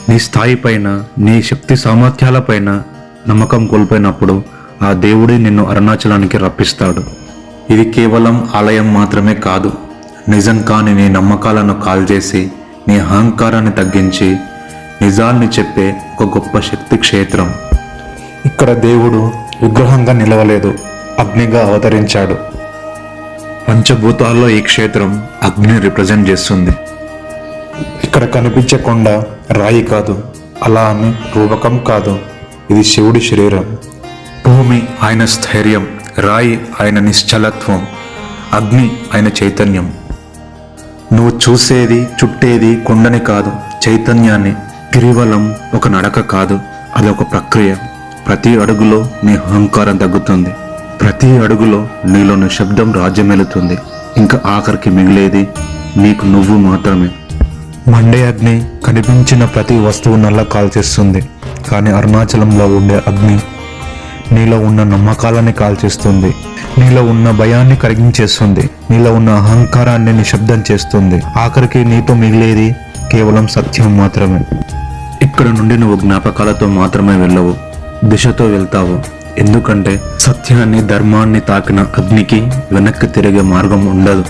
నీ స్థాయి పైన, నీ శక్తి సామర్థ్యాలపైన నమ్మకం కోల్పోయినప్పుడు ఆ దేవుడే నిన్ను అరుణాచలానికి రప్పిస్తాడు. ఇది కేవలం ఆలయం మాత్రమే కాదు, నిజం కాని నీ నమ్మకాలను కాల్చేసి నీ అహంకారాన్ని తగ్గించి నిజాల్ని చెప్పే ఒక గొప్ప శక్తి క్షేత్రం. ఇక్కడ దేవుడు విగ్రహంగా నిలవలేదు, అగ్నిగా అవతరించాడు. పంచభూతాల్లో ఈ క్షేత్రం అగ్నిని రిప్రజెంట్ చేస్తుంది. ఇక్కడ కనిపించే కొండ రాయి కాదు, అలా అని రూపకం కాదు, ఇది శివుడి శరీరం. భూమి ఆయన స్థైర్యం, రాయి ఆయన నిశ్చలత్వం, అగ్ని ఆయన చైతన్యం. నువ్వు చూసేది చుట్టేది కొండని కాదు, చైతన్యాన్ని. కేవలం ఒక నడక కాదు, అది ఒక ప్రక్రియ. ప్రతి అడుగులో నీ అహంకారం తగ్గుతుంది, ప్రతి అడుగులో నీలో నిశ్శబ్దం రాజ్యమెలుతుంది. ఇంకా ఆఖరికి మిగిలేది నీకు నువ్వు మాత్రమే. మండే అగ్ని కనిపించిన ప్రతి వస్తువు నల్ల కాల్చేస్తుంది, కానీ అరుణాచలంలో ఉండే అగ్ని నీలో ఉన్న నమ్మకాలని కాల్చేస్తుంది, నీలో ఉన్న భయాన్ని కరిగించేస్తుంది, నీలో ఉన్న అహంకారాన్ని నిశ్శబ్దం చేస్తుంది. ఆఖరికి నీతో మిగిలేది కేవలం సత్యం మాత్రమే. ఇక్కడ నుండి నువ్వు జ్ఞాపకాలతో మాత్రమే వెళ్ళవు, దిశతో వెళ్తావు. ఎందుకంటే సత్యాన్ని, ధర్మాన్ని తాకిన అగ్నికి వెనక్కి తిరిగే మార్గం ఉండదు.